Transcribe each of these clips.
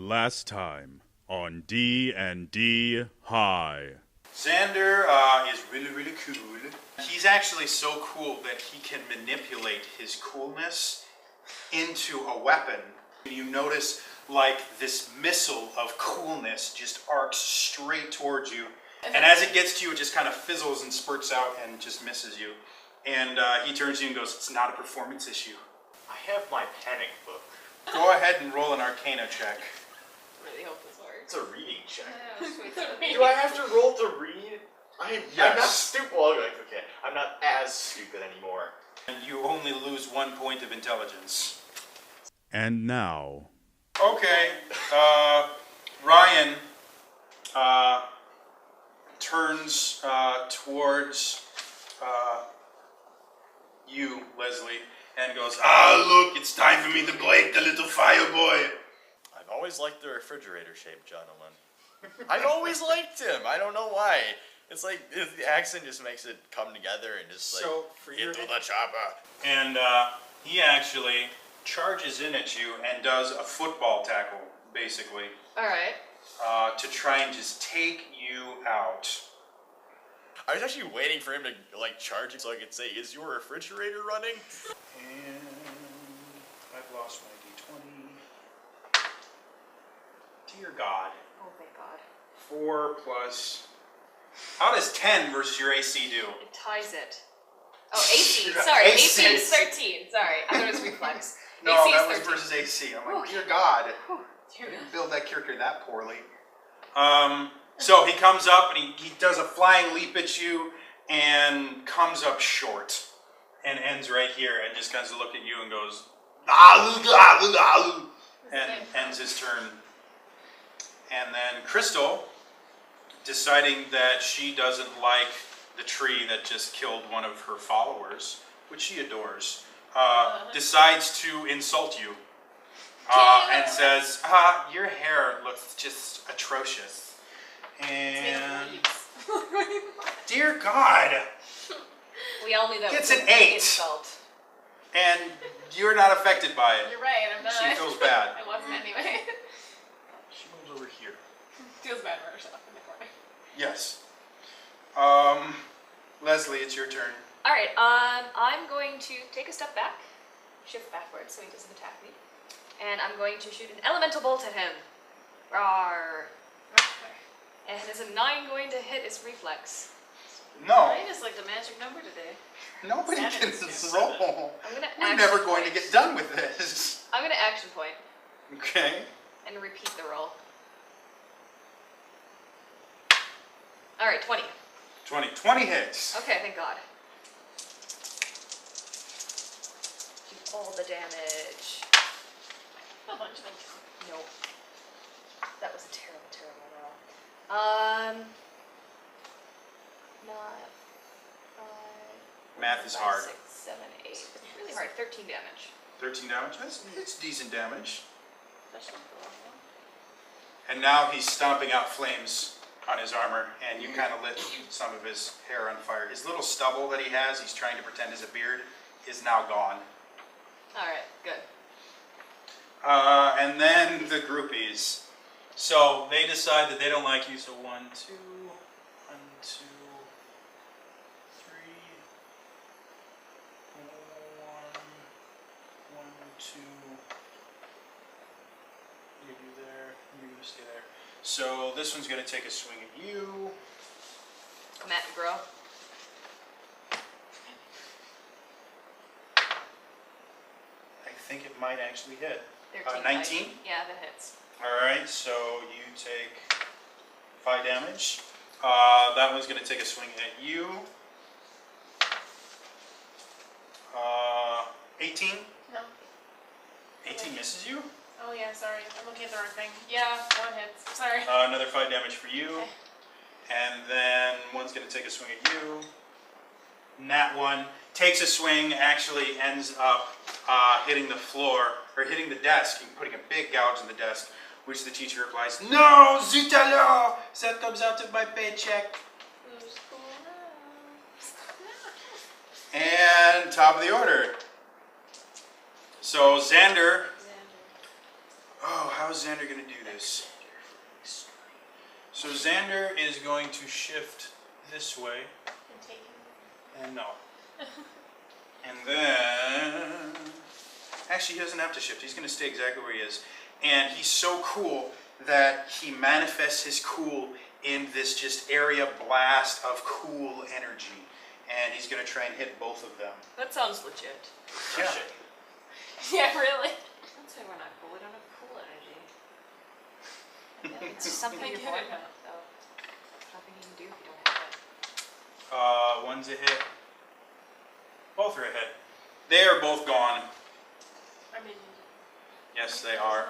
Last time on D&D High. Xander is really cool. He's actually so cool that he can manipulate his coolness into a weapon. You notice like this missile of coolness just arcs straight towards you. And as it gets to you, it just kind of fizzles and spurts out and just misses you. And he turns to you and goes, "It's not a performance issue." I have my panic book. Go ahead and roll an Arcana check. Really hope this works. It's a reading check. Yeah, Do I have to roll to read? I'm not Yes. stupid. Well, okay, I'm not as stupid anymore. And you only lose 1 point of intelligence. And now, Okay, Ryan turns towards you, Leslie, and goes, look, it's time for me to break the little fire boy." I've always liked the refrigerator-shaped gentleman. I've always liked him. I don't know why. It's like the accent just makes it come together and just like So, for your... into the chopper. And he actually charges in at you and does a football tackle, basically, Alright. to try and just take you out. I was actually waiting for him to like charge it so I could say, "Is your refrigerator running?" And I've lost my d20. Dear God. Oh, thank God. 4 plus... How does 10 versus your AC do? It ties it. Oh, AC. Sorry, AC AC. is 13. Sorry, I thought it was reflex. No, AC that is was 13. versus AC. I'm like, Okay. dear God. Dear You God. didn't build that character that poorly. So he comes up and he does a flying leap at you and comes up short and ends right here and just kind of look at you and goes, and ends his turn. And then Crystal, deciding that she doesn't like the tree that just killed one of her followers, which she adores, decides to insult you and says, "Your hair looks just atrocious." And dear God, We all knew that Gets was an a big 8. insult. and you're not affected by it. You're right, I'm not. She feels bad. I wasn't anyway. She moves over here. Feels bad for herself in the corner. Yes. Leslie, it's your turn. Alright, I'm going to take a step back, shift backwards so he doesn't attack me, and I'm going to shoot an elemental bolt at him. Rawr. And is a 9 going to hit his reflex? No, Mine is like the magic number today. nobody Seven. can roll. I'm gonna We're action never going to point. get done with this. I'm gonna action point Okay. and repeat the roll. Alright, 20. 20 hits. Okay, thank God. Do all the damage. A bunch of them. Nope. That was a terrible roll. 9, 5, Math is hard. 6, 7, 8. It's really hard. 13 damage. 13 damage. It's decent damage. Especially for the long one. And now he's stomping out flames on his armor, and you kind of lit some of his hair on fire. His little stubble that he has, he's trying to pretend is a beard, is now gone. Alright, good. And then the groupies. So they decide that they don't like you. So 1, 2, 1, 2, 3, 1, 2. You do there. You stay there. So this one's going to take a swing at you. Come at me, bro. I think it might actually hit. 13. 19? Yeah, that hits. Alright, so you take 5 damage. That one's going to take a swing at you. 18? No. 18 misses you. Oh yeah, sorry. I'm looking at the wrong thing. Yeah, 1 hits. Sorry. Another 5 damage for you. Okay. And then one's going to take a swing at you. Nat 1 takes a swing, actually ends up hitting the floor, or hitting the desk, and putting a big gouge in the desk, which the teacher replies, "No, zut alors! That comes out of my paycheck." Who's cool now? And top of the order. So Xander, Xander. Oh, how's Xander gonna do this? So Xander is going to shift this way, And take him. and no. And then, actually he doesn't have to shift, he's gonna stay exactly where he is. And he's so cool that he manifests his cool in this just area blast of cool energy. And he's gonna try and hit both of them. That sounds legit. Yeah. Yeah, really. Don't say we're not cool. We don't have cool energy. It's just something I you're get born it. with, though. Nothing you can do if you don't have it. One's a hit. Both are a hit. They are both gone. I mean, Yes, they are.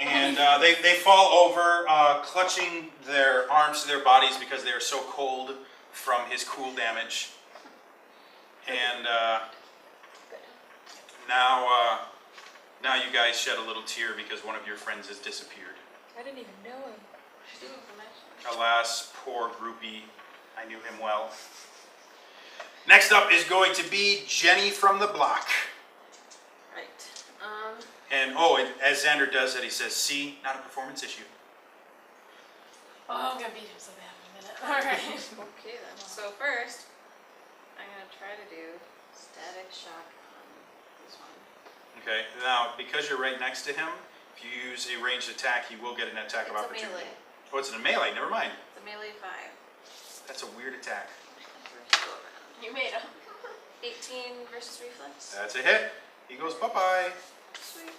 And they fall over, clutching their arms to their bodies because they are so cold from his cool damage. And now you guys shed a little tear because one of your friends has disappeared. I didn't even know him. she's doing information. Alas, poor groupie. I knew him well. Next up is going to be Jenny from the block. Right. And oh, as Xander does it, he says, "See, not a performance issue." Oh, I'm gonna beat him so bad in a minute. Alright. Okay then. So first, I'm gonna try to do static shock on this one. Okay, now because you're right next to him, if you use a ranged attack, you will get an attack of It's a opportunity. melee. Oh, it's in a melee, never mind. It's a melee 5. That's a weird attack. You made him. 18 versus reflex. That's a hit. He goes bye-bye. Sweet.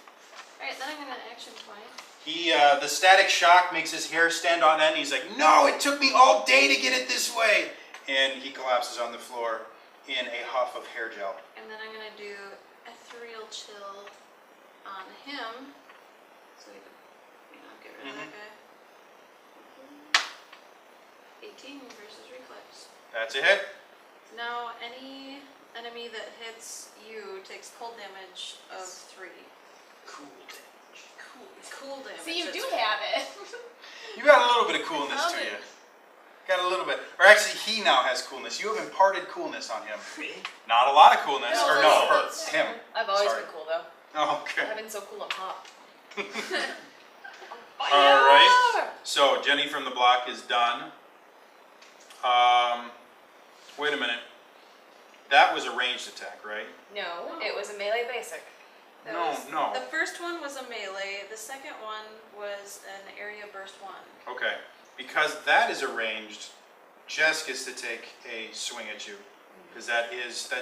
Alright, then I'm gonna action point. The static shock makes his hair stand on end. He's like, "No, it took me all day to get it this way." And he collapses on the floor in a huff of hair gel. And then I'm gonna do ethereal chill on him. So we can, get rid of that guy. 18 versus reflex. That's a hit. Now, any enemy that hits you takes cold damage of 3. Cool damage. Cool damage. See, you that's do right. have it. You got a little bit of coolness Found to it. you. Got a little bit. Or actually, he now has coolness. You have imparted coolness on him. Not a lot of coolness. No, or no, that's- him. I've always Sorry. been cool though. Oh, I've okay. been so cool I'm hot. All right. So Jenny from the block is done. Wait a minute. That was a ranged attack, right? No, it was a melee basic. That No, was- no. The first one was a melee. The second one was an area burst 1. Okay. Because that is arranged, Jess gets to take a swing at you. Because that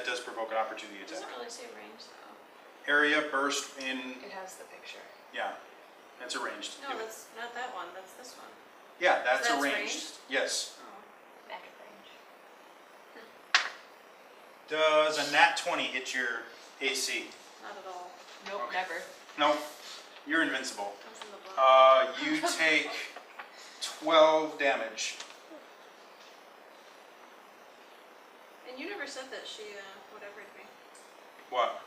does provoke an opportunity It attack. doesn't really say range though. Area burst in, It has the picture. yeah, that's arranged. No, that's not that one. That's this one. Yeah, that's That's arranged. ranged? Yes. Oh. Magic range. Does a nat 20 hit your AC? Not at all. Nope, Okay. never. No, you're invincible. Comes in the block. You take 12 damage. And you never said that she whatever me. What?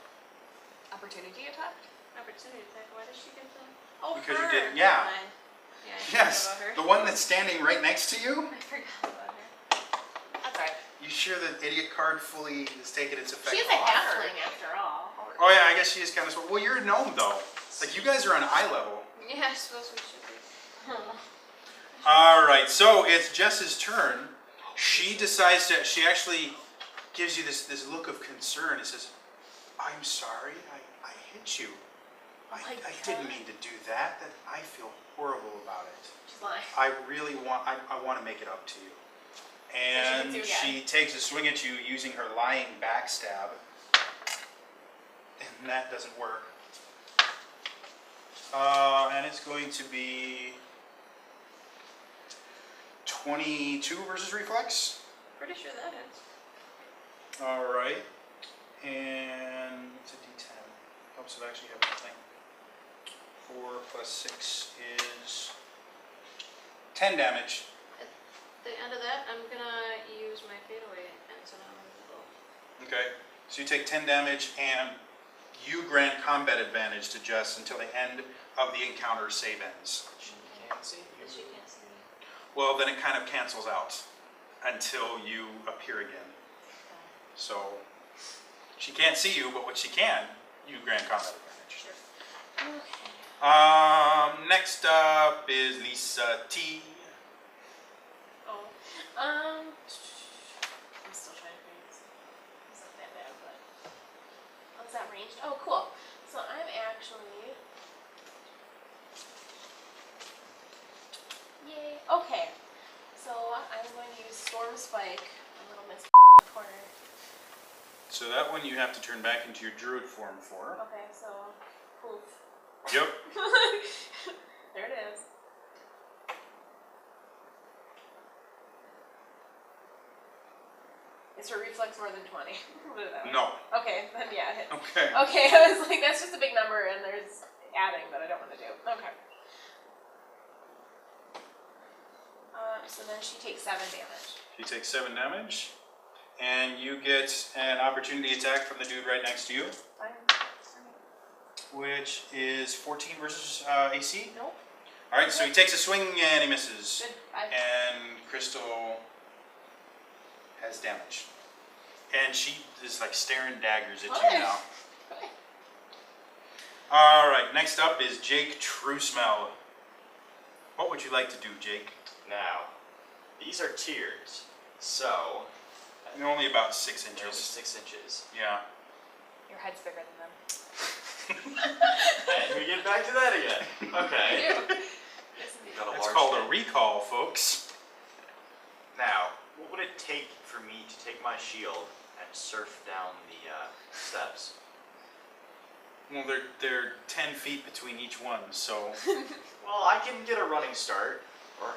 Opportunity attack? Opportunity attack. Why does she get the? Oh, Because you her. did- yeah. Never mind. Yeah, I Yes, forgot about the her. one that's standing right next to you? I forgot about her. That's alright. You sure the idiot card fully has taken its effect? She's a on her? halfling after all. Oh yeah, I guess she is kind of. Well, you're a gnome though. Like you guys are on eye level. Yeah, I suppose we should be. All right, so it's Jess's turn. She decides to. She actually gives you this look of concern. It says, "I'm sorry, I hit you. I didn't mean to do that. That I feel horrible about it. She's lying. I really want. I want to make it up to you." And hits you she again. takes a swing at you using her lying backstab, and that doesn't work. And it's going to be 22 versus reflex. Pretty sure that is. All right, and it's a D10. Helps if I actually have anything. 4 plus 6 is 10 damage. At the end of that, I'm gonna use my fade away, and so now I'm invisible. Okay, so you take 10 damage, and you grant combat advantage to Jess until the end of the encounter save ends. She can't see Because she you. can't see me. Well, then it kind of cancels out until you appear again. So she can't see you, but what she can, you grant combat advantage. Okay. Next up is Lisa T. Oh. I'm still trying to figure this. It's not that bad, but. Oh, is that ranged? Oh, cool. So I'm actually. Yay. Okay. So I'm going to use Storm Spike, a little miss corner. So that one you have to turn back into your druid form for. Okay, so poof. Yep. There it is. Is her reflex more than 20? Put it that way. No. Okay, then yeah, hit. Okay. Okay, I was like, that's just a big number, and there's adding that I don't want to do. Okay. So then she takes 7 damage. She takes 7 damage. And you get an opportunity attack from the dude right next to you, Fine. which is 14 versus AC. Nope. Alright, so he takes a swing and he misses. Good. I, And Crystal has damage. And she is like staring daggers at you now. okay. Alright, next up is Jake Truesmell. What would you like to do, Jake? Now, these are tiers, so They're only about 6 they're only inches. 6 inches. Yeah. Your head's bigger than them. And we get back to that again. Okay. Yes, indeed. Got a It's large called head. a recall, folks. Now, what would it take for me to take my shield and surf down the steps? Well, they're 10 feet between each one, so Well, I can get a running start, or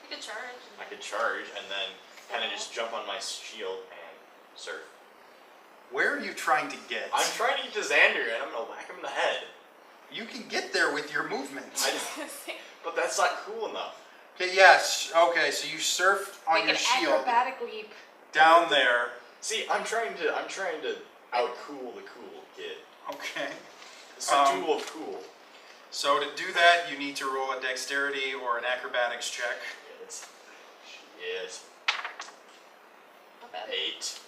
You could charge. I could charge and then kind of just jump on my shield and surf. where are you trying to get? I'm trying to get to Xander and I'm gonna whack him in the head. You can get there with your movement. But that's not cool enough. Okay, yes. Okay, so you surf on Make your an shield acrobatic leap. down there. See, I'm trying to outcool the cool kid. Okay. It's a duel of cool. So to do that, you need to roll a dexterity or an acrobatics check. Yes. Yes. Not bad. 8.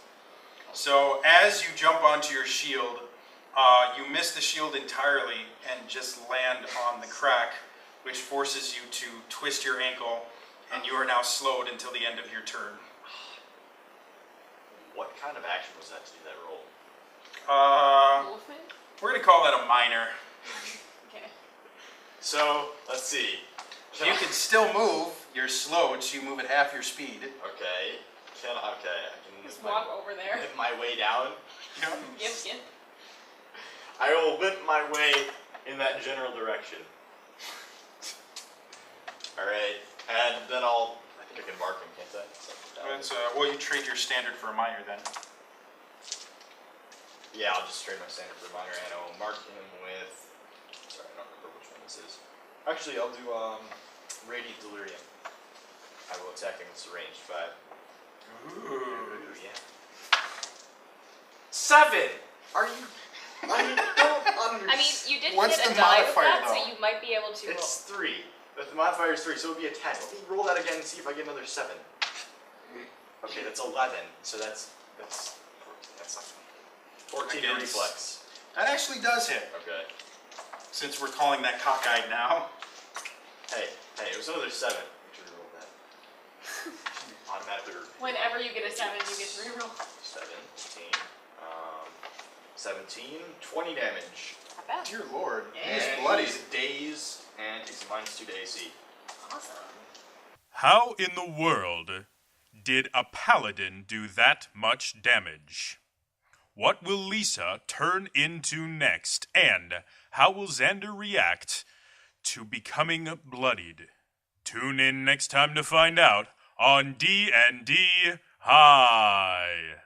So as you jump onto your shield, you miss the shield entirely and just land on the crack, which forces you to twist your ankle, and you are now slowed until the end of your turn. What kind of action was that to do that roll? Movement? We're gonna call that a minor. Okay. So, let's see. You can still move. You're slowed, so you move at half your speed. Okay. I can Just limp walk over there. limp my way down. Gimp. I will limp my way in that general direction. Alright, and then I think I can mark him, can't I? It's, well, you trade your standard for a minor then. Yeah, I'll just trade my standard for a minor, and I'll mark him with. Sorry, I don't remember which one this is. Actually, I'll do Radiant Delirium. I will attack him with ranged 5. Ooh. Yeah. 7. Are you? I don't understand. I mean, you did What's get a the die with modifier, that, though? so you might be able to. It's 3. But the modifier is 3, so it would be a 10. Let me roll that again and see if I get another 7. Okay, that's 11. So that's not 14 Again, reflex. That actually does hit, Okay. since we're calling that cockeyed now. Hey, it was another 7. Make sure to roll that. Automatically. Whenever you get a 7, you get to reroll. 17. 17. 20 damage. Not bad. Dear Lord, And he's bloody. he's dazed and takes a -2 to AC. Awesome. How in the world did a paladin do that much damage? What will Lisa turn into next? And how will Xander react to becoming bloodied? Tune in next time to find out on D&D High.